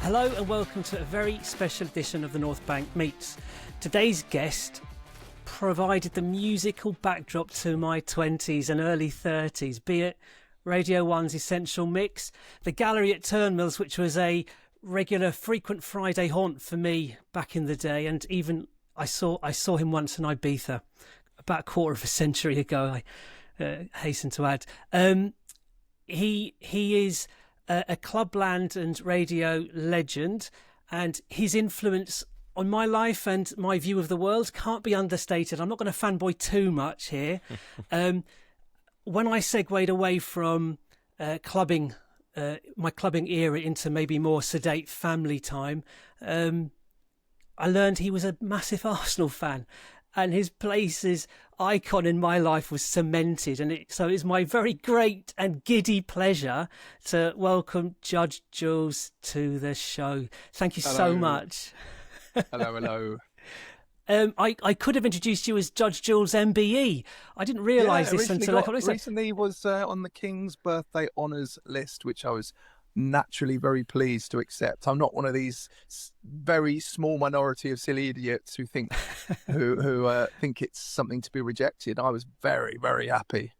Hello and welcome to a very special edition of the North Bank Meets. Today's guest provided the musical backdrop to my 20s and early 30s, be it Radio 1's Essential Mix, the Gallery at Turnmills, which was a regular frequent Friday haunt for me back in the day, and even I saw him once in Ibiza about a quarter of a century ago, I hasten to add. He is a clubland and radio legend, and his influence on my life and my view of the world can't be understated. I'm not going to fanboy too much here. When I segued away from clubbing, my clubbing era, into maybe more sedate family time, I learned he was a massive Arsenal fan, and his place as icon in my life was cemented. And so it's my very great and giddy pleasure to welcome Judge Jules to the show. Thank you so much. Hello. I could have introduced you as Judge Jules MBE. I didn't realise this until recently was on the King's birthday honours list, which I was naturally very pleased to accept. I'm not one of these very small minority of silly idiots who think who think it's something to be rejected. I was very, very happy.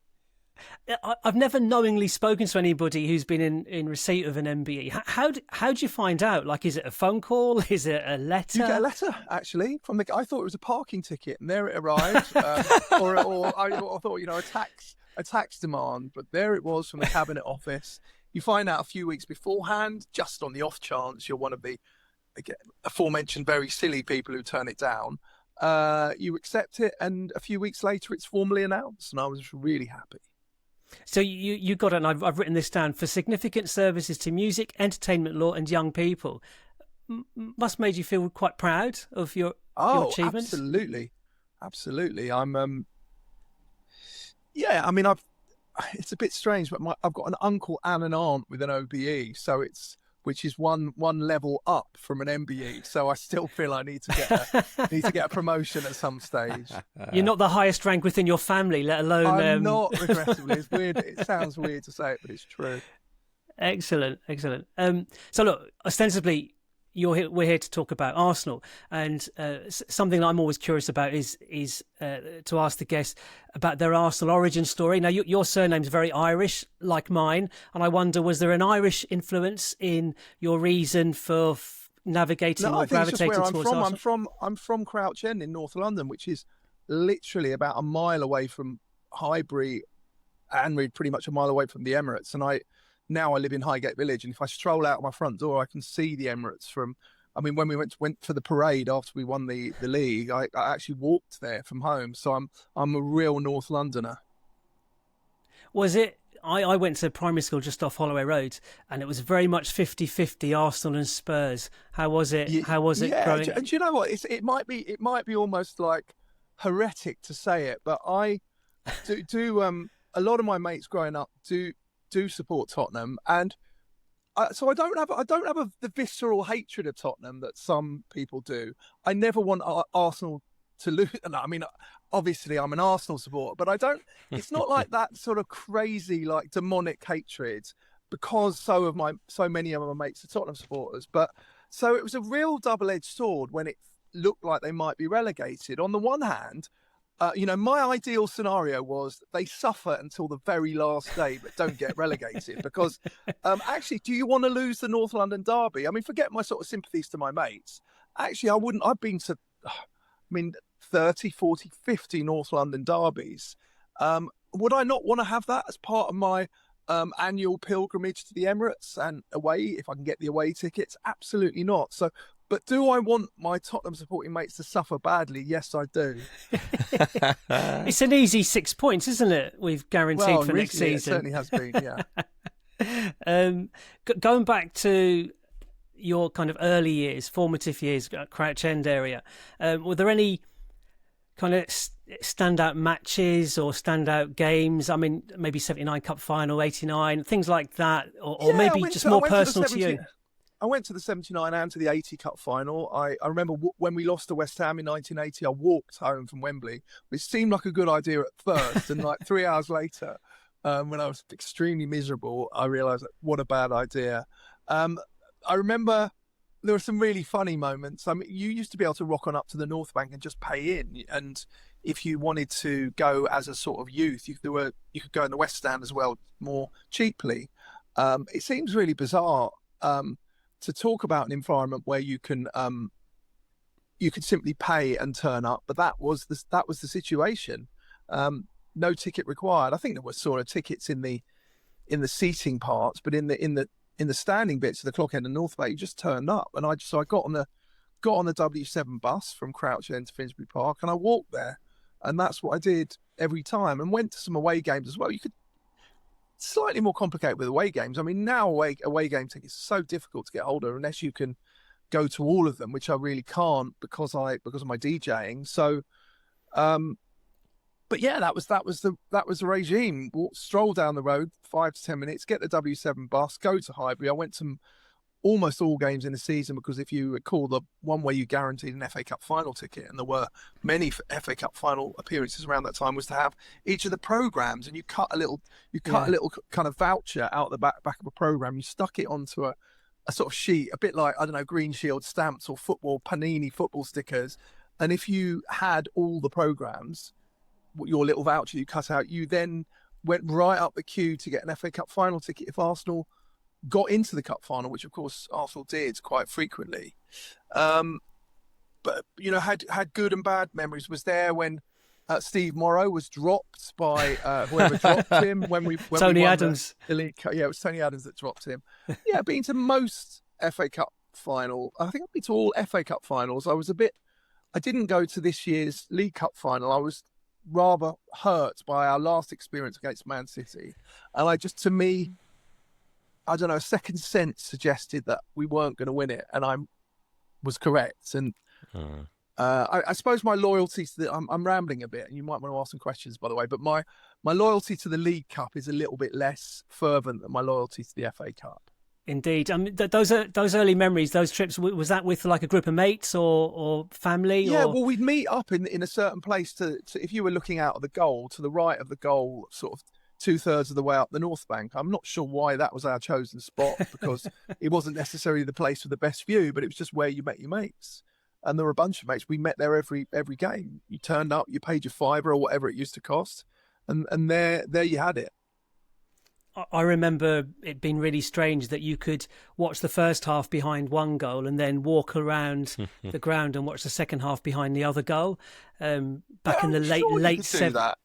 I've never knowingly spoken to anybody who's been in receipt of an MBE. How do you find out? Like, is it a phone call? Is it a letter? You get a letter, actually, from the. I thought it was a parking ticket, and there it arrived, or I thought, a tax demand, but there it was from the Cabinet Office. You find out a few weeks beforehand, just on the off chance you're one of the, again, aforementioned very silly people who turn it down. You accept it, and a few weeks later, it's formally announced, and I was really happy. So you got it, and I've written this down, for significant services to music, entertainment law and young people. Must made you feel quite proud of your achievements? Absolutely. I'm it's a bit strange, but I've got an uncle and an aunt with an OBE, which is one level up from an MBE. So I still feel I need to get a promotion at some stage. You're not the highest rank within your family, let alone. I'm not, regrettably. It's weird. It sounds weird to say it, but it's true. Excellent. So look, ostensibly, we're here to talk about Arsenal, and something that I'm always curious about is to ask the guests about their Arsenal origin story. Now, your surname's very Irish, like mine, and I wonder, was there an Irish influence in your reason for navigating or gravitating towards Arsenal? I'm from Crouch End in North London, which is literally about a mile away from Highbury, and pretty much a mile away from the Emirates, and Now I live in Highgate Village, and if I stroll out my front door, I can see the Emirates when we went for the parade after we won the league, I actually walked there from home. So I'm a real North Londoner. Was it? I went to primary school just off Holloway Road, and it was very much 50-50 Arsenal and Spurs. How was it? How was it growing? And do you know what? It might be almost like heretic to say it, but I do a lot of my mates growing up do support Tottenham, and so I don't have the visceral hatred of Tottenham that some people do. I never want Arsenal to lose. I mean, obviously I'm an Arsenal supporter, but I don't. It's not like that sort of crazy, like demonic hatred, because so many of my mates are Tottenham supporters. But so it was a real double-edged sword when it looked like they might be relegated. On the one hand, my ideal scenario was they suffer until the very last day, but don't get relegated. Because actually, do you want to lose the North London derby? I mean, forget my sort of sympathies to my mates. Actually, I wouldn't. I've been to, 30, 40, 50 North London derbies. Would I not want to have that as part of my annual pilgrimage to the Emirates and away, if I can get the away tickets? Absolutely not. So, but do I want my Tottenham supporting mates to suffer badly? Yes, I do. It's an easy 6 points, isn't it? We've guaranteed for next season. It certainly has been, yeah. Going back to your kind of early years, formative years, Crouch End area, were there any kind of standout matches or standout games? I mean, maybe 79 Cup final, 89, things like that, or maybe just more personal to you. I went to the 79 and to the 80 Cup final. I remember when we lost to West Ham in 1980, I walked home from Wembley, which seemed like a good idea at first. And like 3 hours later, when I was extremely miserable, I realised what a bad idea. I remember there were some really funny moments. I mean, you used to be able to rock on up to the North Bank and just pay in, and if you wanted to go as a sort of youth, you could go in the West Stand as well, more cheaply. It seems really bizarre to talk about an environment where you could simply pay and turn up, but that was the situation. No ticket required. I think there were sort of tickets in the seating parts, but in the standing bits of the Clock End and North Bay, you just turned up. And I got on the W7 bus from Crouch End to Finsbury Park, and I walked there, and that's what I did every time. And went to some away games as well. You could slightly more complicated with away games. I mean, now away game tickets are so difficult to get hold of unless you can go to all of them, which I really can't because of my DJing. So, but yeah, that was the regime. Stroll down the road, 5 to 10 minutes, get the W7 bus, go to Highbury. I went to almost all games in the season because if you recall, the one way you guaranteed an FA Cup final ticket, and there were many FA Cup final appearances around that time, was to have each of the programmes, and you cut a little kind of voucher out the back of a programme. You stuck it onto a sort of sheet, a bit like, I don't know, Green Shield stamps or Panini football stickers. And if you had all the programmes, your little voucher you cut out, you then went right up the queue to get an FA Cup final ticket if Arsenal got into the cup final, which of course Arsenal did quite frequently. But had good and bad memories. Was there when Steve Morrow was dropped by whoever dropped him when Tony we won Adams. the Elite Cup. Yeah, it was Tony Adams that dropped him. Yeah, been to most FA Cup final. I think I've been to all FA Cup finals. I didn't go to this year's League Cup final. I was rather hurt by our last experience against Man City, and to me, I don't know, a second sense suggested that we weren't going to win it, and I was correct. And I suppose my loyalty to I'm rambling a bit, and you might want to ask some questions, by the way, but my loyalty to the League Cup is a little bit less fervent than my loyalty to the FA Cup. Indeed. Those early memories, those trips, was that with like a group of mates or family? Yeah, well, we'd meet up in a certain place to if you were looking out of the goal, to the right of the goal, sort of 2/3 of the way up the North Bank. I'm not sure why that was our chosen spot, because it wasn't necessarily the place with the best view, but it was just where you met your mates. And there were a bunch of mates. We met there every game. You turned up, you paid your £5 or whatever it used to cost, and there you had it. I remember it being really strange that you could watch the first half behind one goal and then walk around the ground and watch the second half behind the other goal. Back in the late 70s.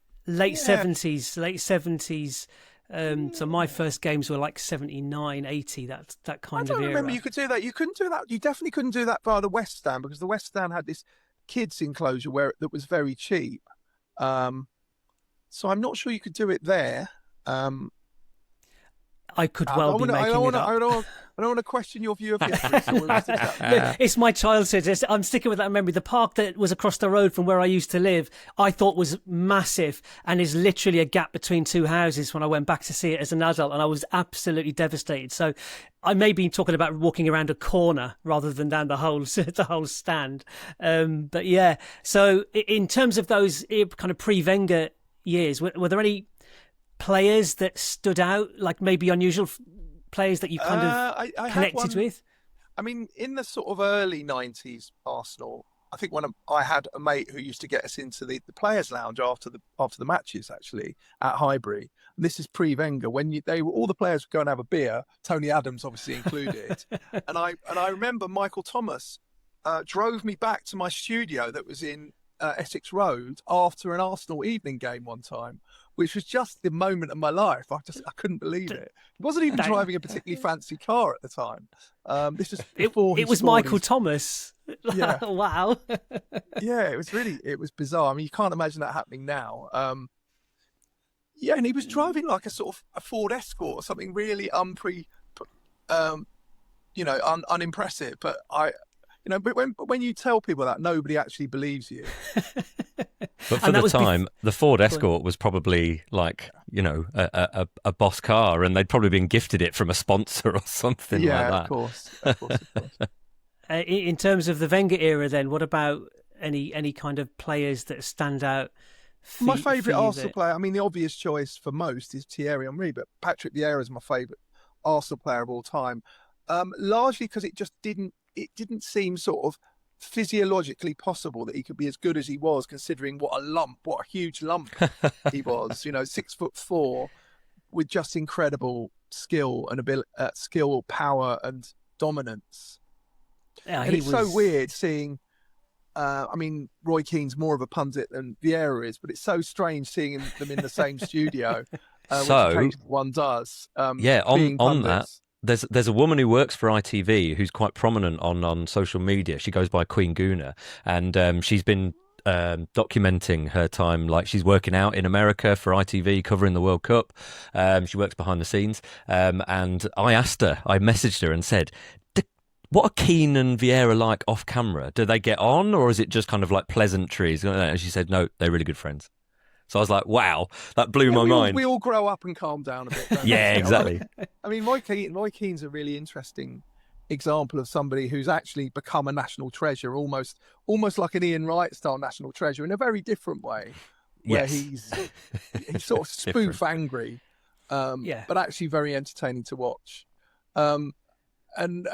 So my first games were like 79, 80, that kind of era. I remember you could do that. You couldn't do that. You definitely couldn't do that via the West Stand, because the West Stand had this kids enclosure that was very cheap. So I'm not sure you could do it there. I could well be making it up. I don't want to question your view of history. It's my childhood. I'm sticking with that memory. The park that was across the road from where I used to live, I thought was massive and is literally a gap between two houses when I went back to see it as an adult, and I was absolutely devastated. So I may be talking about walking around a corner rather than down the whole stand. But yeah, so in terms of those kind of pre-Wenger years, were there any players that stood out, like maybe unusual players that you kind of connected with? I mean, in the sort of early 90s Arsenal, I think I had a mate who used to get us into the players' lounge after the matches, actually, at Highbury. And this is pre-Wenger, when all the players would go and have a beer, Tony Adams obviously included. and I remember Michael Thomas drove me back to my studio that was in Essex Road after an Arsenal evening game one time, which was just the moment of my life. I couldn't believe it. He wasn't even driving a particularly fancy car at the time. This was before it was Michael Thomas. Yeah. Wow. Yeah, it was bizarre. I mean, you can't imagine that happening now. Yeah, and he was driving like a sort of a Ford Escort or something really unimpressive. But when you tell people that, nobody actually believes you. But for the time, the Ford Escort was probably like, a boss car, and they'd probably been gifted it from a sponsor or something like that. Yeah, of course. In terms of the Wenger era, then, what about any kind of players that stand out? My favourite Arsenal player, I mean, the obvious choice for most is Thierry Henry, but Patrick Vieira is my favourite Arsenal player of all time. Largely because it just didn't it didn't seem sort of physiologically possible that he could be as good as he was, considering what a huge lump he was. 6'4", with just incredible skill and skill, power, and dominance. Yeah, and it's so weird seeing. Roy Keane's more of a pundit than Vieira is, but it's so strange seeing them in the same studio. Which one does. On that, there's a woman who works for ITV who's quite prominent on social media. She goes by Queen Guna, and she's been documenting her time, like she's working out in America for ITV covering the World Cup. She works behind the scenes, and I messaged her and said, what are Keane and Vieira like off camera? Do they get on, or is it just kind of like pleasantries? And she said, no, they're really good friends. So I was like, wow, that blew my mind. We all grow up and calm down a bit. Yeah, exactly. Roy Keane's a really interesting example of somebody who's actually become a national treasure, almost like an Ian Wright style national treasure, in a very different way, where he's sort of spoof angry, but actually very entertaining to watch. And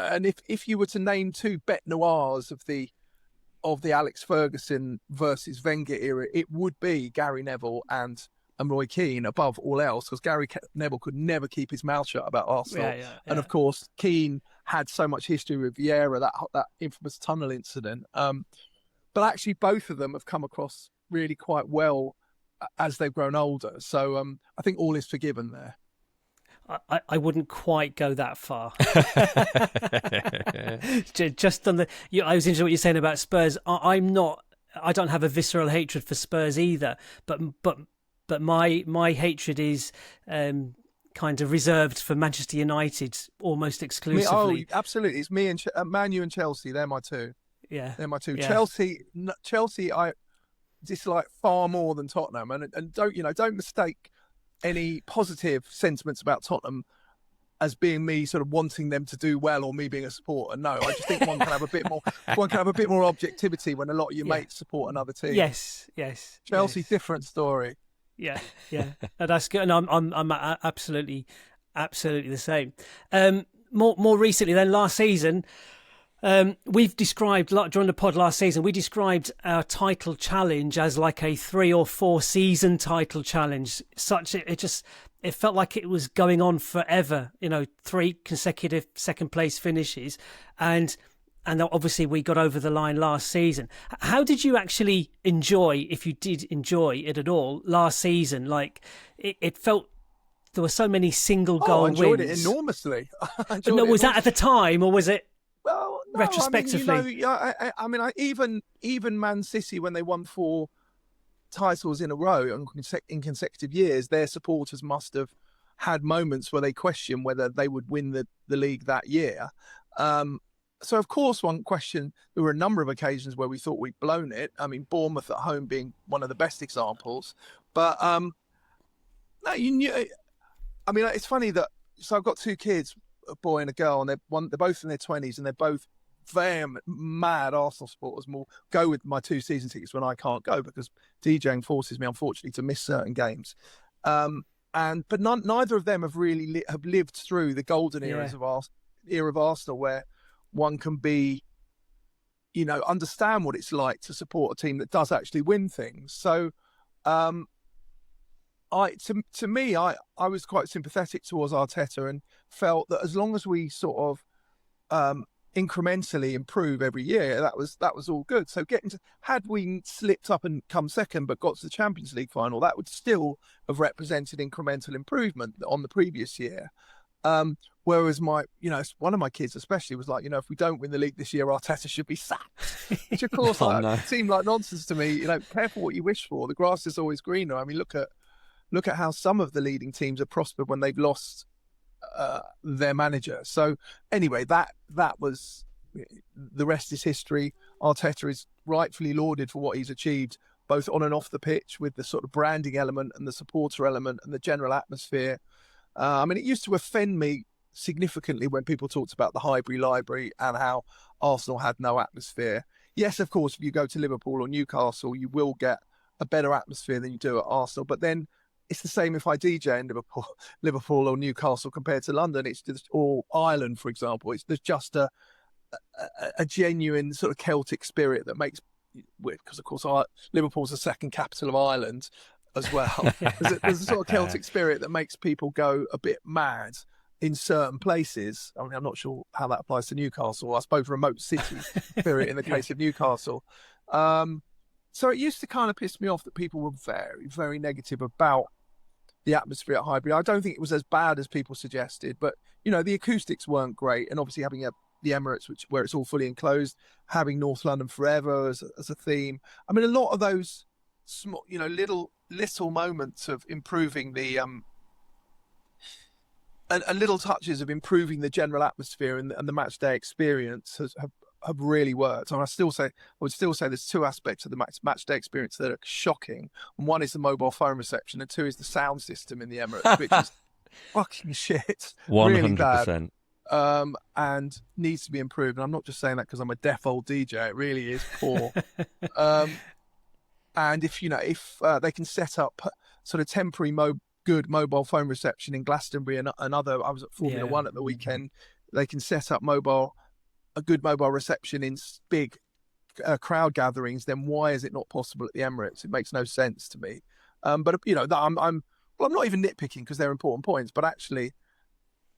if you were to name two bête noirs of the Alex Ferguson versus Wenger era, it would be Gary Neville and Roy Keane above all else, because Gary Neville could never keep his mouth shut about Arsenal. And of course, Keane had so much history with Vieira, that infamous tunnel incident. But actually, both of them have come across really quite well as they've grown older. So I think all is forgiven there. I wouldn't quite go that far. Just on I was interested in what you're saying about Spurs. I don't have a visceral hatred for Spurs either, but my hatred is kind of reserved for Manchester United almost exclusively. Absolutely. It's me and Man U and Chelsea. They're my two. Yeah, they're my two. Yeah. Chelsea, I dislike far more than Tottenham, and don't mistake any positive sentiments about Tottenham as being me sort of wanting them to do well, or me being a supporter. No, I just think one can have a bit more objectivity when a lot of your mates support another team. Yes. Chelsea, different story. Yeah. No, that's good, and I'm absolutely the same. More recently than last season, we've described during the pod last season, we described our title challenge as like a 3 or 4 season title challenge. It felt like it was going on forever. 3 consecutive second place finishes, and obviously we got over the line last season. How did you actually enjoy, if you did enjoy it at all, last season? Like it felt there were so many single goal wins. I enjoyed it enormously. Was that at the time, or was it? Well, no, retrospectively, even Man City, when they won 4 titles in a row in consecutive years, their supporters must have had moments where they questioned whether they would win the league that year. So of course, one question. There were a number of occasions where we thought we'd blown it. Bournemouth at home being one of the best examples. But no, you knew. It's funny that. So I've got 2 kids, a boy and a girl, and they're both in their 20s, and they're both very mad Arsenal supporters. More go with my 2 season tickets when I can't go, because DJing forces me, unfortunately, to miss certain games. But neither of them have really have lived through the golden era of Arsenal, where one can be, understand what it's like to support a team that does actually win things. So, to me, I was quite sympathetic towards Arteta, and felt that as long as we sort of incrementally improve every year, that was all good. So had we slipped up and come second but got to the Champions League final, that would still have represented incremental improvement on the previous year. Whereas one of my kids especially was like, if we don't win the league this year, Arteta should be sacked. Which of course seemed like nonsense to me. Careful what you wish for. The grass is always greener. Look at how some of the leading teams have prospered when they've lost their manager. So anyway, that was, the rest is history. Arteta is rightfully lauded for what he's achieved, both on and off the pitch, with the sort of branding element and the supporter element and the general atmosphere. It used to offend me significantly when people talked about the Highbury Library and how Arsenal had no atmosphere. Yes, of course, if you go to Liverpool or Newcastle, you will get a better atmosphere than you do at Arsenal. But then it's the same if I DJ in Liverpool or Newcastle compared to London. It's just, or Ireland, for example. There's just a a genuine sort of Celtic spirit that makes, because of course Liverpool's the second capital of Ireland as well. There's a sort of Celtic spirit that makes people go a bit mad in certain places. I mean, I'm not sure how that applies to Newcastle. I suppose remote city spirit in the case of Newcastle. So it used to kind of piss me off that people were very, very negative about the atmosphere at Highbury. I don't think it was as bad as people suggested, but the acoustics weren't great, and obviously having the Emirates, where it's all fully enclosed, having North London Forever as a theme. I mean, a lot of those small, little moments of improving the and little touches of improving the general atmosphere and the match day experience have really worked. And I would still say there's two aspects of the match day experience that are shocking. And one is the mobile phone reception, and two is the sound system in the Emirates, which is fucking shit. 100%. Really bad. And needs to be improved. And I'm not just saying that because I'm a deaf old DJ. It really is poor. And if they can set up sort of temporary good mobile phone reception in Glastonbury and other, I was at Formula One at the weekend, they can set up a good mobile reception in big crowd gatherings, then why is it not possible at the Emirates? It makes no sense to me. But I'm not even nitpicking because they're important points, but actually,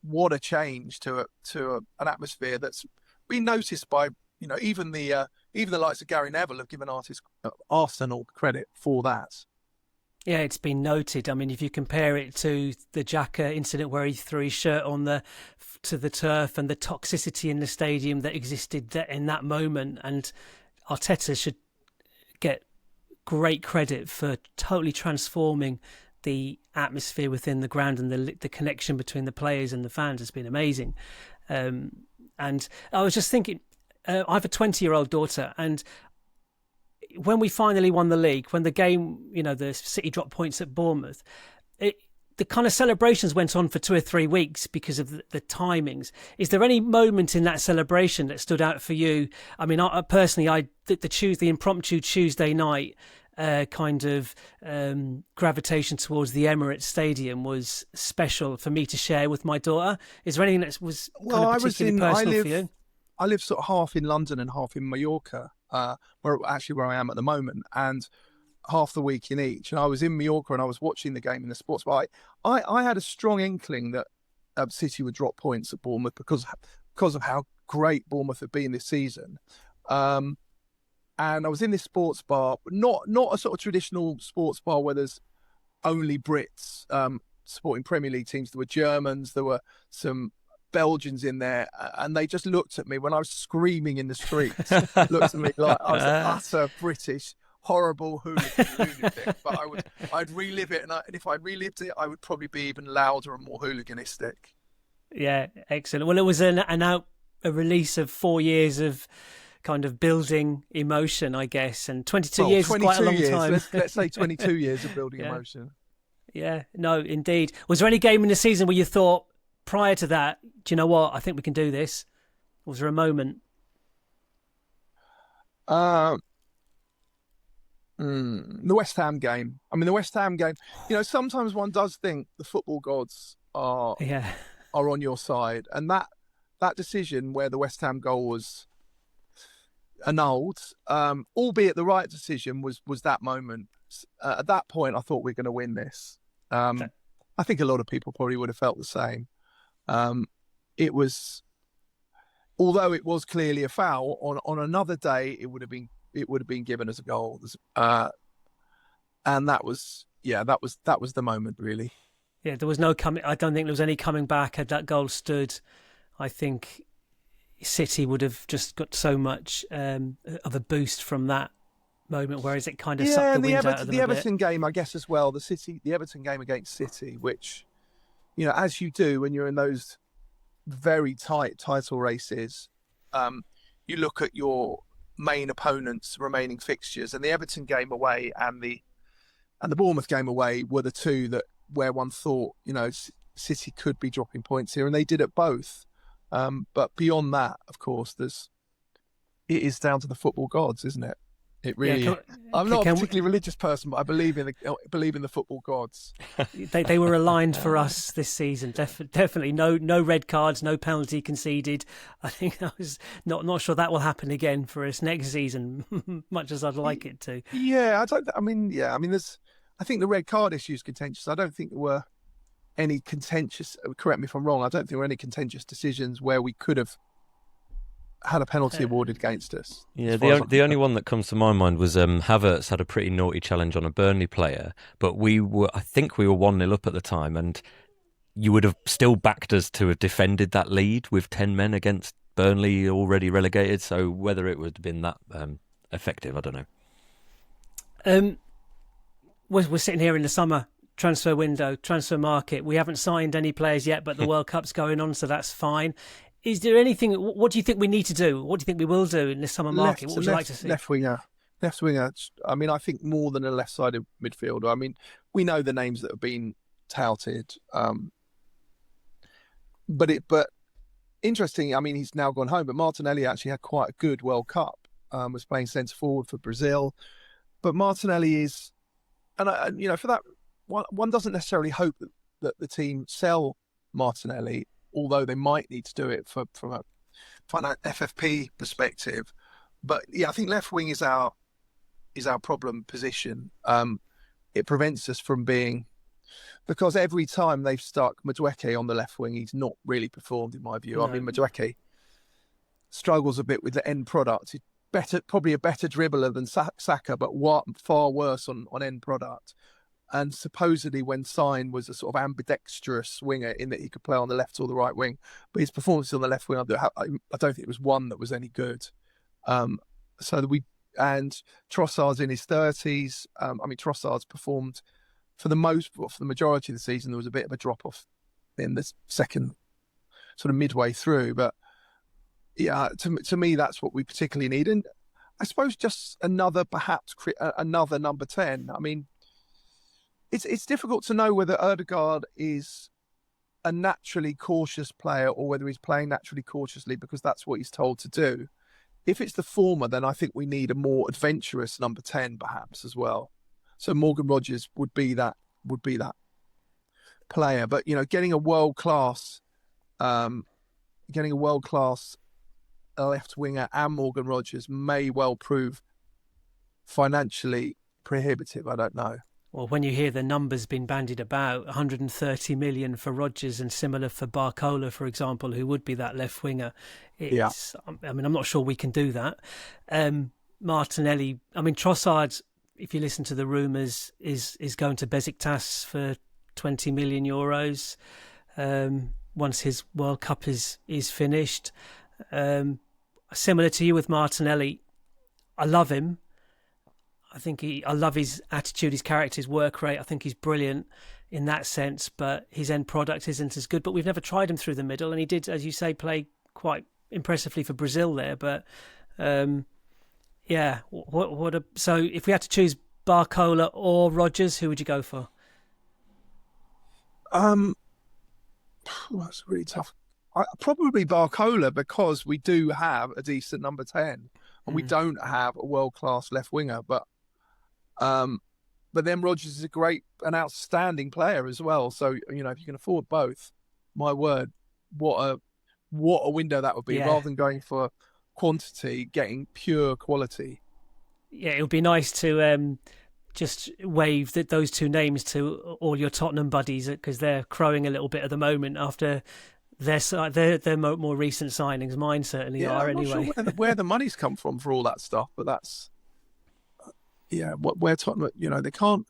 what a change to an atmosphere that's been noticed by even the likes of Gary Neville have given Arsenal credit for that. Yeah, it's been noted. I mean, if you compare it to the Xhaka incident where he threw his shirt to the turf and the toxicity in the stadium that existed in that moment, and Arteta should get great credit for totally transforming the atmosphere within the ground, and the connection between the players and the fans has been amazing. And I was just thinking, I have a 20-year-old daughter, and when we finally won the league, when the game, the City dropped points at Bournemouth, the kind of celebrations went on for 2 or 3 weeks because of the timings. Is there any moment in that celebration that stood out for you? I mean, I personally, the impromptu Tuesday night gravitation towards the Emirates Stadium was special for me to share with my daughter. Is there anything that was particularly personal for you? I live sort of half in London and half in Mallorca, where I am at the moment, and half the week in each. And I was in Mallorca and I was watching the game in the sports bar. I had a strong inkling that City would drop points at Bournemouth because of how great Bournemouth have been this season. And I was in this sports bar, not a sort of traditional sports bar where there's only Brits supporting Premier League teams. There were Germans, there were some Belgians in there, and they just looked at me when I was screaming in the streets. Looked at me like I was an utter British, horrible hooligan lunatic. But I'd relive it, and if I relived it, I would probably be even louder and more hooliganistic. Yeah, excellent. Well, it was a release of 4 years of kind of building emotion, I guess, and 22 years is quite a long time. Let's say 22 years of building emotion. Yeah, no, indeed. Was there any game in the season where you thought, prior to that, do you know what, I think we can do this? Or was there a moment? The West Ham game. I mean, the West Ham game, sometimes one does think the football gods are on your side. And that decision where the West Ham goal was annulled, albeit the right decision, was that moment. At that point, I thought we were going to win this. I think a lot of people probably would have felt the same. It was, although it was clearly a foul, on another day it would have been given as a goal. And that was the moment, really. Yeah, there was no coming. I don't think there was any coming back. Had that goal stood, I think City would have just got so much of a boost from that moment, whereas it kind of sucked the wind out of them. The Everton game, I guess, as well. The Everton game against City, which, as you do when you're in those very tight title races, you look at your main opponents' remaining fixtures, and the Everton game away and the Bournemouth game away were the two where one thought, City could be dropping points here, and they did it both. But beyond that, of course, it is down to the football gods, isn't it? It really Yeah, is. I'm not a particularly religious person, but I believe in the football gods. they were aligned for us this season. Definitely, no red cards, no penalty conceded. I think that was not sure that will happen again for us next season, much as I'd like it to. Yeah, I think the red card issue is contentious. I don't think there were any contentious. Correct me if I'm wrong. I don't think there were any contentious decisions where we could have had a penalty awarded against us. Yeah, the only one that comes to my mind was Havertz had a pretty naughty challenge on a Burnley player, but I think we were 1-0 up at the time, and you would have still backed us to have defended that lead with 10 men against Burnley already relegated. So whether it would have been that effective, I don't know. We're sitting here in the summer transfer window, transfer market. We haven't signed any players yet, but the World Cup's going on, so that's fine. Is there anything? What do you think we need to do? What do you think we will do in this summer market? What would you like to see? Left winger. I mean, I think more than a left-sided midfielder. I mean, we know the names that have been touted, but interesting. I mean, he's now gone home. But Martinelli actually had quite a good World Cup. Was playing centre forward for Brazil, but Martinelli is, and for that, one doesn't necessarily hope that the team sell Martinelli, although they might need to do it from a FFP perspective. But yeah, I think left wing is our problem position. It prevents us from being, because every time they've stuck Madueke on the left wing, he's not really performed in my view. No. I mean, Madueke struggles a bit with the end product. He's probably a better dribbler than Saka, but far worse on end product. And supposedly when signed was a sort of ambidextrous winger in that he could play on the left or the right wing. But his performance on the left wing, I don't think it was one that was any good. And Trossard's in his 30s. I mean, Trossard's performed for the majority of the season. There was a bit of a drop-off in the second, sort of midway through. But yeah, to me, that's what we particularly need. And I suppose just another number 10. I mean, it's difficult to know whether Ødegaard is a naturally cautious player or whether he's playing naturally cautiously because that's what he's told to do. If it's the former, then I think we need a more adventurous number 10 perhaps as well. So Morgan Rogers would be that player. But getting a world class left winger and Morgan Rogers may well prove financially prohibitive. I don't know. Well, when you hear the numbers being bandied about, 130 million for Rodgers and similar for Barcola, for example, who would be that left winger. I mean, I'm not sure we can do that. Martinelli, I mean, Trossard, if you listen to the rumours, is going to Besiktas for 20 million euros once his World Cup is finished. Similar to you with Martinelli, I love him. I love his attitude, his character, his work rate. I think he's brilliant in that sense, but his end product isn't as good. But we've never tried him through the middle, and he did, as you say, play quite impressively for Brazil there. But so if we had to choose Barcola or Rodgers, who would you go for? That's really tough. Probably Barcola, because we do have a decent number 10, and we don't have a world-class left winger, but then Rodgers is an outstanding player as well. So if you can afford both, my word, what a window that would be. Rather than going for quantity, getting pure quality. Yeah, it would be nice to just wave those two names to all your Tottenham buddies, because they're crowing a little bit at the moment after their more recent signings. Mine certainly are anyway. I'm not sure where the money's come from for all that stuff, but that's where Tottenham, they can't.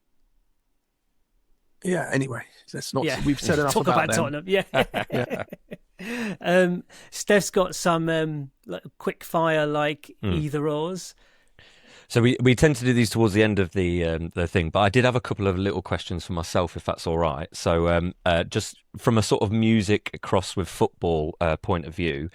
Yeah. Anyway, let's not. Yeah. We've said enough talk about Tottenham. Yeah. Stef's got some quick fire either ors. So we tend to do these towards the end of the thing, but I did have a couple of little questions for myself, if that's all right. So just from a sort of music across with football point of view,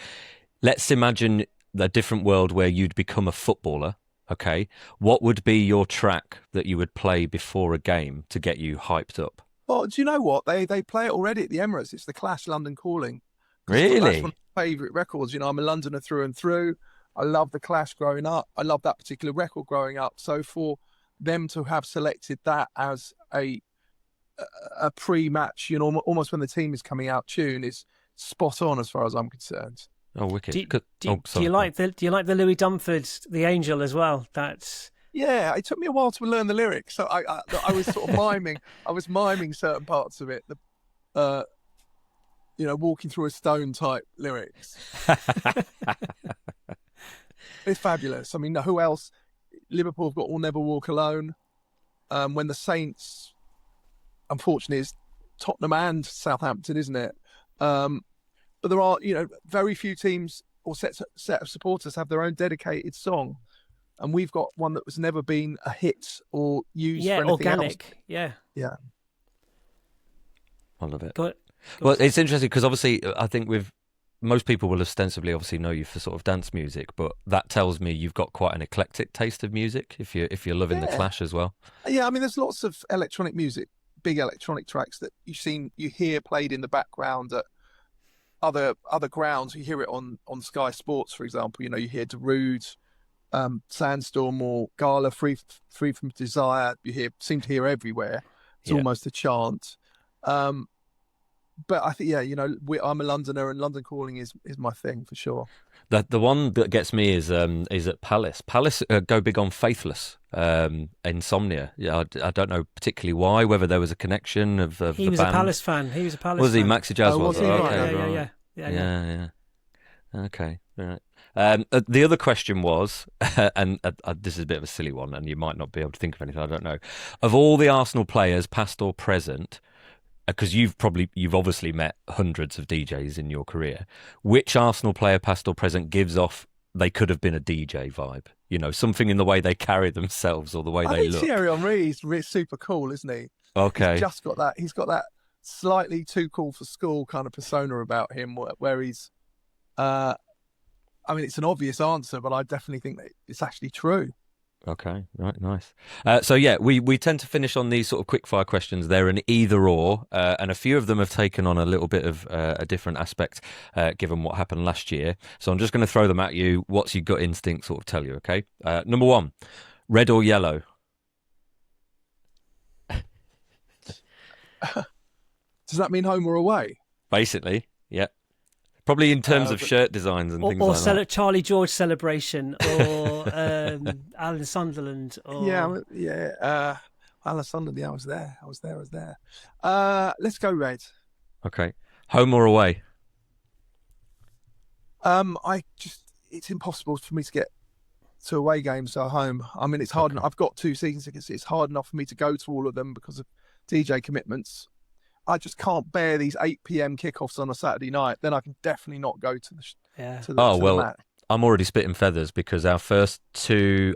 let's imagine a different world where you'd become a footballer. Okay, what would be your track that you would play before a game to get you hyped up? Well, do you know what? They play it already at the Emirates. It's the Clash, London Calling. Really? That's one of my favourite records. I'm a Londoner through and through. I love the Clash growing up. I love that particular record growing up. So for them to have selected that as a pre-match, almost when the team is coming out tune, is spot on as far as I'm concerned. Oh, wicked! Do you like the Louis Dumford's "The Angel" as well? That's Yeah, it took me a while to learn the lyrics, so I was sort of miming. I was miming certain parts of it. Walking through a stone type lyrics. It's fabulous. I mean, who else? Liverpool have got "We'll Never Walk Alone." When the Saints, unfortunately, it's Tottenham and Southampton, isn't it? But there are, very few teams or set of supporters have their own dedicated song, and we've got one that was never been a hit or used for anything organic. else. Yeah. I love it. Well, it's interesting because obviously I think most people will ostensibly obviously know you for sort of dance music, but that tells me you've got quite an eclectic taste of music if you're loving the Clash as well. Yeah, I mean, there's lots of electronic music, big electronic tracks that you hear played in the background at other grounds. You hear it on Sky Sports, for example. You hear Darude, Sandstorm, or Gala, Free from Desire. Seem to hear everywhere. It's almost a chant. But I think, I'm a Londoner, and London calling is my thing for sure. The one that gets me is at Palace. Palace go big on Faithless, Insomnia. Yeah, I don't know particularly why, whether there was a connection of he the was band. a Palace fan. He was a Palace was fan. he? Maxi Jazz was he? Okay, yeah. Okay, right. The other question was, and this is a bit of a silly one, and you might not be able to think of anything, I don't know. Of all the Arsenal players, past or present, because you've obviously met hundreds of DJs in your career, which Arsenal player, past or present, gives off they could have been a DJ vibe? Something in the way they carry themselves or the way they look. Thierry Henry is super cool, isn't he? Okay. He's just got that. He's got that slightly too cool for school kind of persona about him, where he's. I mean, it's an obvious answer, but I definitely think that it's actually true. Okay, right, nice. So yeah, we tend to finish on these sort of quick fire questions. They're an either or, and a few of them have taken on a little bit of a different aspect given what happened last year. So I'm just going to throw them at you. What's your gut instinct sort of tell you? Okay, number one, red or yellow? Does that mean home or away? Basically, yeah. Probably in terms of shirt designs and things like that. Or Charlie George celebration, or Alan Sunderland. Or... Alan Sunderland. Yeah, I was there. Let's go red. Okay. Home or away? It's impossible for me to get to away games, so home. I mean, it's hard. Okay. I've got 2 season tickets. It's hard enough for me to go to all of them because of DJ commitments. I just can't bear these 8 p.m. kickoffs on a Saturday night. Then I can definitely not go to the match. I'm already spitting feathers because our first 2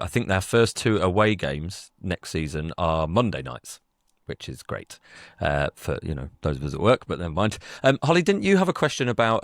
away games next season are Monday nights, which is great for those of us at work. But never mind. Holly, didn't you have a question about?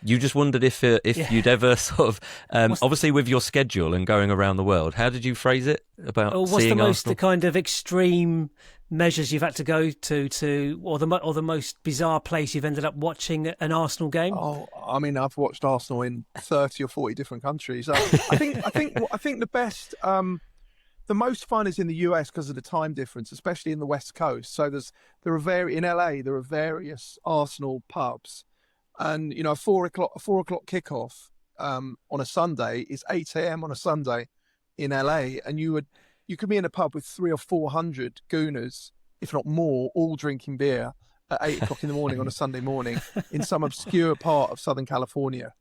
You just wondered if you'd ever sort of obviously with your schedule and going around the world, how did you phrase it about what's seeing the kind of extreme measures you've had to go to, or the most bizarre place you've ended up watching an Arsenal game? Oh, I mean, I've watched Arsenal in 30 or 40 different countries. I think the best, the most fun is in the US because of the time difference, especially in the West Coast. So in LA there are various Arsenal pubs, and a 4 o'clock kickoff on a Sunday is 8 a.m. on a Sunday in LA, and you could be in a pub with 300 or 400 gooners, if not more, all drinking beer at 8 o'clock in the morning on a Sunday morning in some obscure part of Southern California.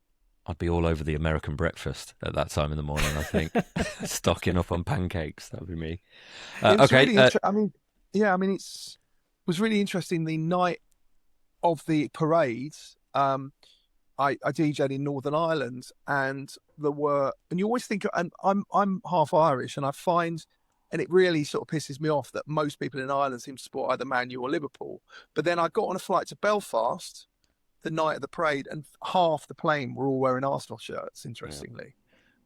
I'd be all over the American breakfast at that time in the morning, I think. Stocking up on pancakes, that would be me. Okay. Really it was really interesting. The night of the parade, I DJ'd in Northern Ireland, and you always think, and I'm half Irish, and I find, and it really sort of pisses me off that most people in Ireland seem to support either Man U or Liverpool. But then I got on a flight to Belfast the night of the parade, and half the plane were all wearing Arsenal shirts, interestingly.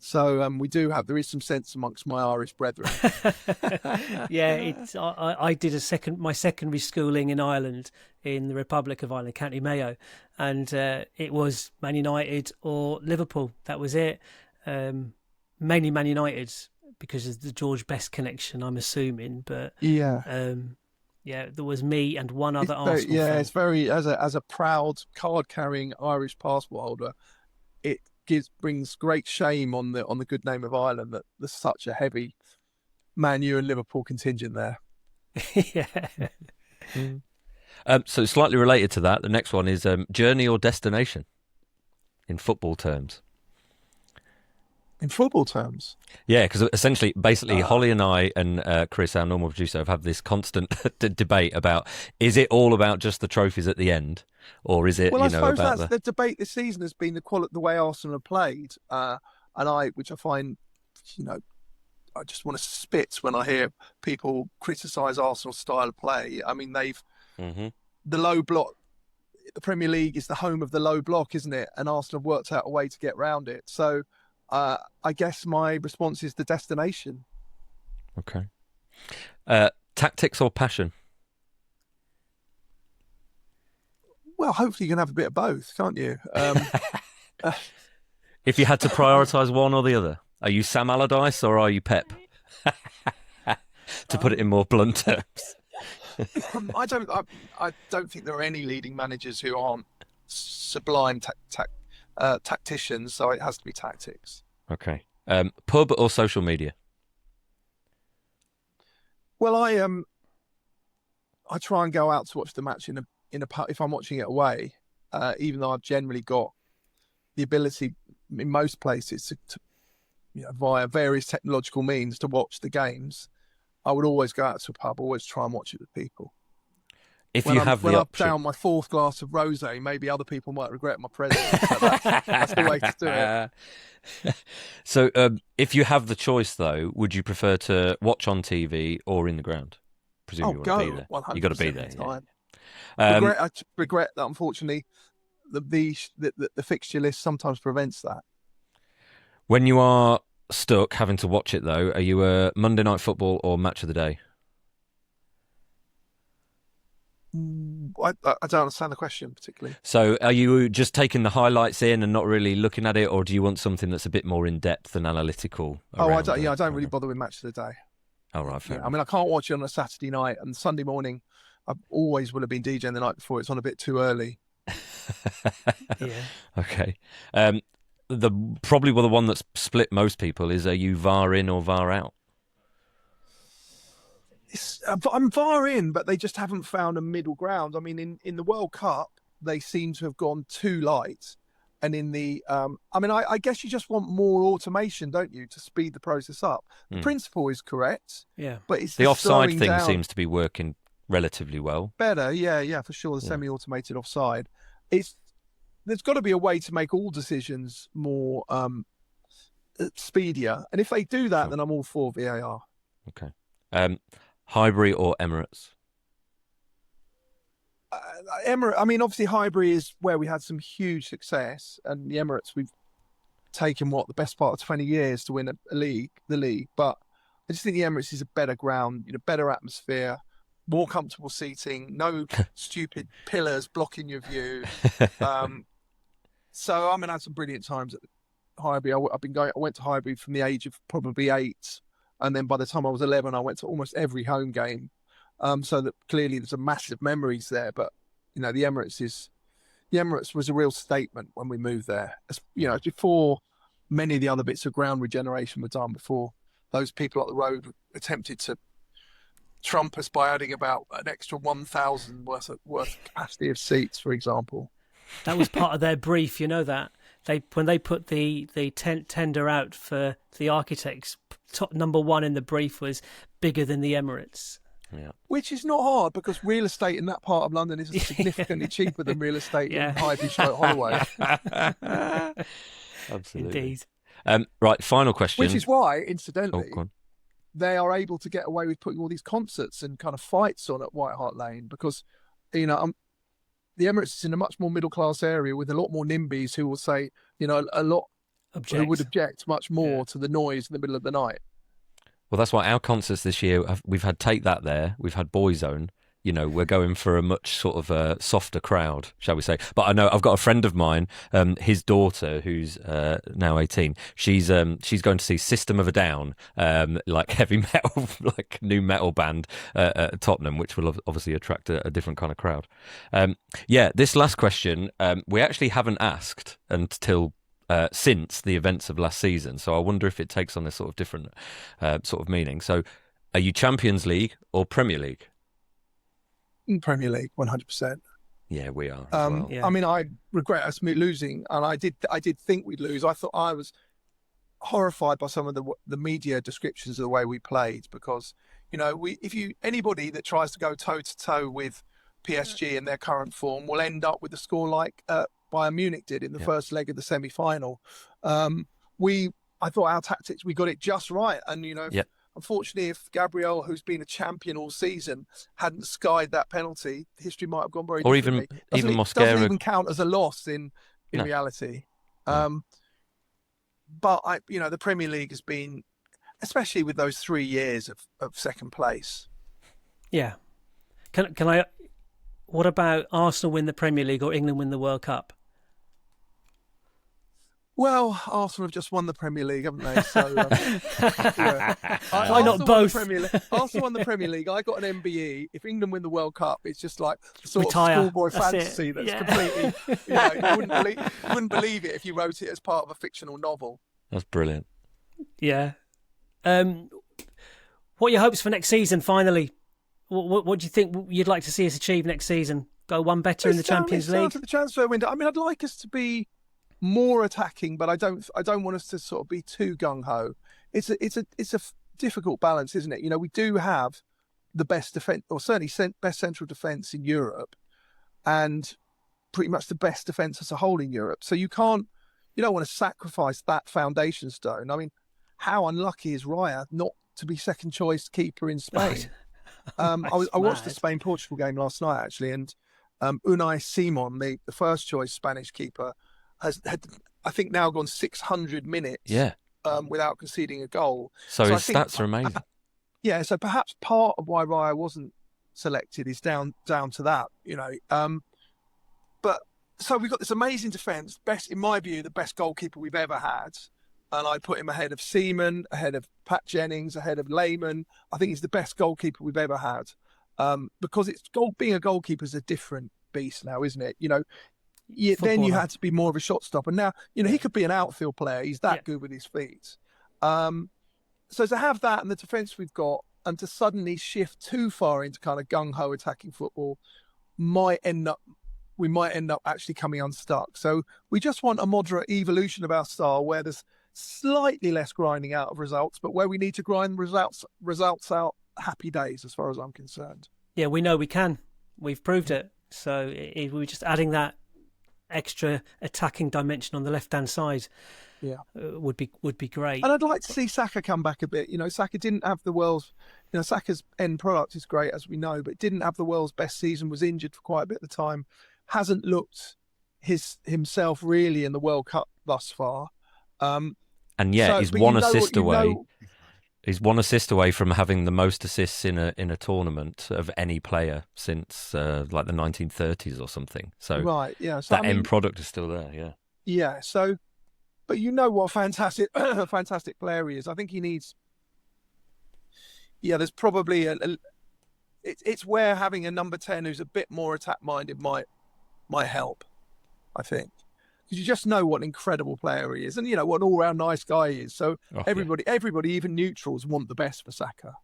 So there is some sense amongst my Irish brethren. Yeah, I did my secondary schooling in Ireland, in the Republic of Ireland, County Mayo, and it was Man United or Liverpool. That was it. Mainly Man United because of the George Best connection, I'm assuming. But yeah, there was me and one other Arsenal fan. It's very, as a proud card carrying Irish passport holder, it brings great shame on the good name of Ireland that there's such a heavy Man U and Liverpool contingent there. Yeah. So slightly related to that, the next one is journey or destination in football terms. In football terms? Yeah, because essentially, basically, Holly and I and Chris, our normal producer, have had this constant debate about, is it all about just the trophies at the end, or is it, I suppose about that's the debate this season has been the way Arsenal have played, which I find, I just want to spit when I hear people criticise Arsenal's style of play. I mean, they've the low block. The Premier League is the home of the low block, isn't it? And Arsenal have worked out a way to get around it. So I guess my response is the destination. Okay. Tactics or passion? Well, hopefully you can have a bit of both, can't you? If you had to prioritise one or the other, are you Sam Allardyce or are you Pep? To put it in more blunt terms. I don't think there are any leading managers who aren't sublime tacticians, so it has to be tactics. Okay. Pub or social media? Well, I try and go out to watch the match in a pub if I'm watching it away, even though I've generally got the ability in most places to via various technological means to watch the games. I would always go out to a pub, always try and watch it with people. When I'm down my fourth glass of rosé, maybe other people might regret my presence. But that's the way to do it. So, if you have the choice, though, would you prefer to watch on TV or in the ground? Presumably, you want to be there. 100% You got to be there. I regret that. Unfortunately, the fixture list sometimes prevents that. When you are stuck having to watch it, though, are you a Monday Night Football or Match of the Day? I don't understand the question particularly. So are you just taking the highlights in and not really looking at it, or do you want something that's a bit more in-depth and analytical? I don't really bother with Match of the Day. Oh, right, fair enough. I mean, I can't watch it on a Saturday night, and Sunday morning I always would have been DJing the night before. It's on a bit too early. Yeah. Okay. Probably the one that's split most people is, are you VAR in or VAR out? I'm VAR in, but they just haven't found a middle ground. I mean, in the World Cup, they seem to have gone too light. And in the, I guess you just want more automation, don't you, to speed the process up. The principle is correct. Yeah. But it's the offside thing seems to be working relatively well. Better, yeah, for sure. The semi-automated offside. There's got to be a way to make all decisions more speedier. And if they do that, then I'm all for VAR. Okay. Highbury or Emirates? Emirates. I mean, obviously Highbury is where we had some huge success, and the Emirates we've taken the best part of 20 years to win the league. But I just think the Emirates is a better ground, better atmosphere, more comfortable seating, no stupid pillars blocking your view. So I had some brilliant times at Highbury. I went to Highbury from the age of probably 8. And then by the time I was 11, I went to almost every home game. So that clearly there's a massive memories there. But, the Emirates was a real statement when we moved there. Before many of the other bits of ground regeneration were done, before those people up the road attempted to trump us by adding about an extra 1,000 worth capacity of seats, for example. That was part of their brief, that. When they put the tender out for the architects, top number one in the brief was bigger than the Emirates. Yeah. Which is not hard, because real estate in that part of London is significantly cheaper than real estate in Highbury/Holloway. Absolutely. Indeed. Right, final question. Which is why, incidentally, go on. They are able to get away with putting all these concerts and kind of fights on at White Hart Lane, because, the Emirates is in a much more middle-class area with a lot more NIMBYs who will say, a lot who would object much more to the noise in the middle of the night. Well, that's why our concerts this year, we've had Take That there, we've had Boyzone. You know, we're going for a much sort of softer crowd, shall we say. But I know I've got a friend of mine, his daughter, who's now 18, she's going to see System of a Down, like heavy metal, like new metal band at Tottenham, which will obviously attract a different kind of crowd. This last question, we actually haven't asked until since the events of last season. So I wonder if it takes on a sort of different sort of meaning. So are you Champions League or Premier League? Premier League, 100%. Yeah, we are. As well. I mean, I regret us losing, and I did think we'd lose. I thought I was horrified by some of the media descriptions of the way we played, because anybody that tries to go toe to toe with PSG in their current form will end up with a score like Bayern Munich did in the first leg of the semi-final. I thought our tactics, we got it just right, and unfortunately, if Gabriel, who's been a champion all season, hadn't skied that penalty, history might have gone very differently. Or even Mosquera doesn't even count as a loss in reality. But the Premier League has been, especially with those 3 years of second place. Yeah. Can I? What about Arsenal win the Premier League or England win the World Cup? Well, Arsenal have just won the Premier League, haven't they? So, Why not both? Arsenal won the Premier League. I got an MBE. If England win the World Cup, it's just like the sort Retire. of schoolboy fantasy that's completely. You wouldn't believe it if you wrote it as part of a fictional novel. That's brilliant. Yeah. What are your hopes for next season? Finally, what do you think you'd like to see us achieve next season? Go one better in the Champions League. To the transfer window. I mean, I'd like us to be more attacking, but I don't want us to sort of be too gung ho. It's a difficult balance, isn't it? We do have the best defense, or certainly best central defense in Europe, and pretty much the best defense as a whole in Europe. So you don't want to sacrifice that foundation stone. I mean, how unlucky is Raya not to be second choice keeper in Spain? I watched the Spain-Portugal game last night actually, and Unai Simon, the first choice Spanish keeper, had I think now gone 600 minutes without conceding a goal. So his stats are amazing. So perhaps part of why Raya wasn't selected is down to that, But so we've got this amazing defence, best in my view, the best goalkeeper we've ever had. And I put him ahead of Seaman, ahead of Pat Jennings, ahead of Lehmann. I think he's the best goalkeeper we've ever had. Because being a goalkeeper is a different beast now, isn't it? Then you had to be more of a shot stopper. Now, he could be an outfield player. He's that good with his feet. So to have that and the defence we've got, and to suddenly shift too far into kind of gung-ho attacking football, we might end up actually coming unstuck. So we just want a moderate evolution of our style where there's slightly less grinding out of results, but where we need to grind results out, happy days as far as I'm concerned. Yeah, we know we can. We've proved it. So we're just adding that extra attacking dimension on the left-hand side. Would be great. And I'd like to see Saka come back a bit. Saka didn't have the world's, Saka's end product is great, as we know, but didn't have the world's best season, was injured for quite a bit of the time, hasn't looked himself really in the World Cup thus far. He's one assist away. He's one assist away from having the most assists in a tournament of any player since like the 1930s or something. So that end product is still there. Yeah. Yeah. So, but what fantastic player he is. I think he needs. Yeah, there's probably it's where having a number 10 who's a bit more attack minded might help. I think. Because you just know what an incredible player he is, and what an all-round nice guy he is. So everybody, even neutrals, want the best for Saka.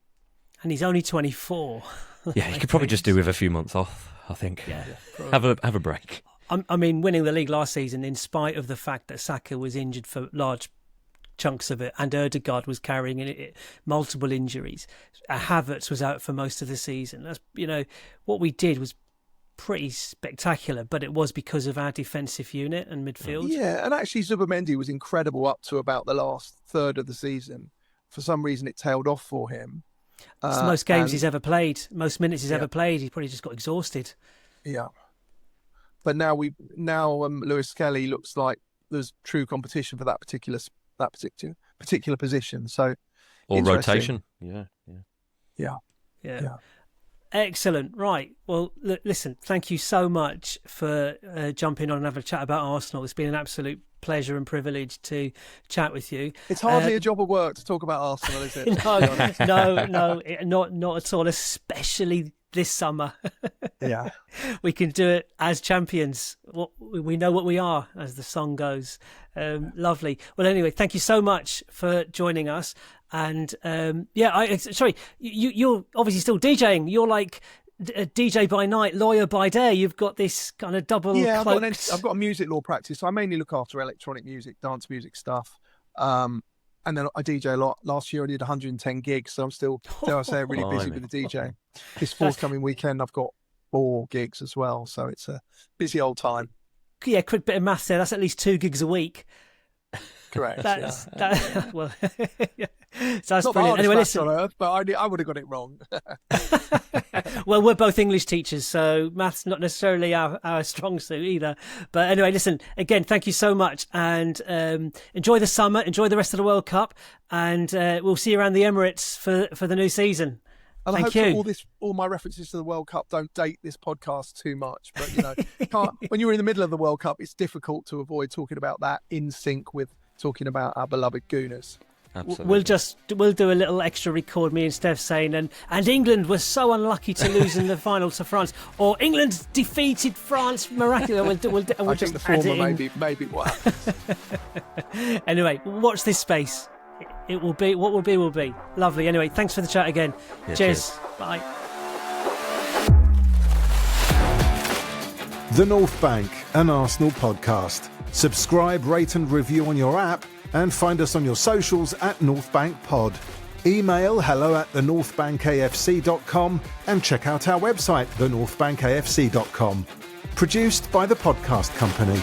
And he's only 24. Yeah, he could probably just do with a few months off, I think. Yeah, have a break. I mean, winning the league last season, in spite of the fact that Saka was injured for large chunks of it, and Ødegaard was carrying multiple injuries. Havertz was out for most of the season. That's what we did was pretty spectacular, but it was because of our defensive unit and midfield. Yeah, and actually Zubimendi was incredible up to about the last third of the season. For some reason, it tailed off for him. It's the most games he's ever played, most minutes he's ever played. He probably just got exhausted. Yeah, but now Lewis Kelly looks like there's true competition for that particular position. So or rotation. Yeah. Excellent. Right. Well, listen, thank you so much for jumping on and having a chat about Arsenal. It's been an absolute pleasure and privilege to chat with you. It's hardly a job of work to talk about Arsenal, is it? Not at all, especially this summer. Yeah. We can do it as champions. We know what we are, as the song goes. Lovely. Well, anyway, thank you so much for joining us. And sorry, you're obviously still DJing. You're like a DJ by night, lawyer by day. You've got this kind of double. Yeah, I've got a music law practice, so I mainly look after electronic music, dance music stuff. And then I DJ a lot. Last year I did 110 gigs, so I'm still, dare I say, really busy with the DJ. This forthcoming weekend I've got 4 gigs as well, so it's a busy old time. Yeah, quick bit of maths there. That's at least 2 gigs a week. Correct. Well, yeah. So that's not brilliant. Anyway, listen. On earth, but I would have got it wrong. Well, we're both English teachers, so maths not necessarily our strong suit either. But anyway, listen, again, thank you so much, and enjoy the summer, enjoy the rest of the World Cup, and we'll see you around the Emirates for the new season. And Thank I you. hope that all my references to the World Cup don't date this podcast too much. But, when you're in the middle of the World Cup, it's difficult to avoid talking about that in sync with talking about our beloved Gooners. Absolutely. We'll do a little extra record, me and Steph saying, and England was so unlucky to lose in the final to France, or England defeated France miraculously. We'll I think the former maybe what happens. Anyway, watch this space. It will be what will be will be. Lovely. Anyway, thanks for the chat again. Yeah, cheers. Bye. The North Bank, an Arsenal podcast. Subscribe, rate and review on your app, and find us on your socials at North Bank Pod. Email hello@thenorthbankafc.com and check out our website, thenorthbankafc.com. Produced by the Podcast Company.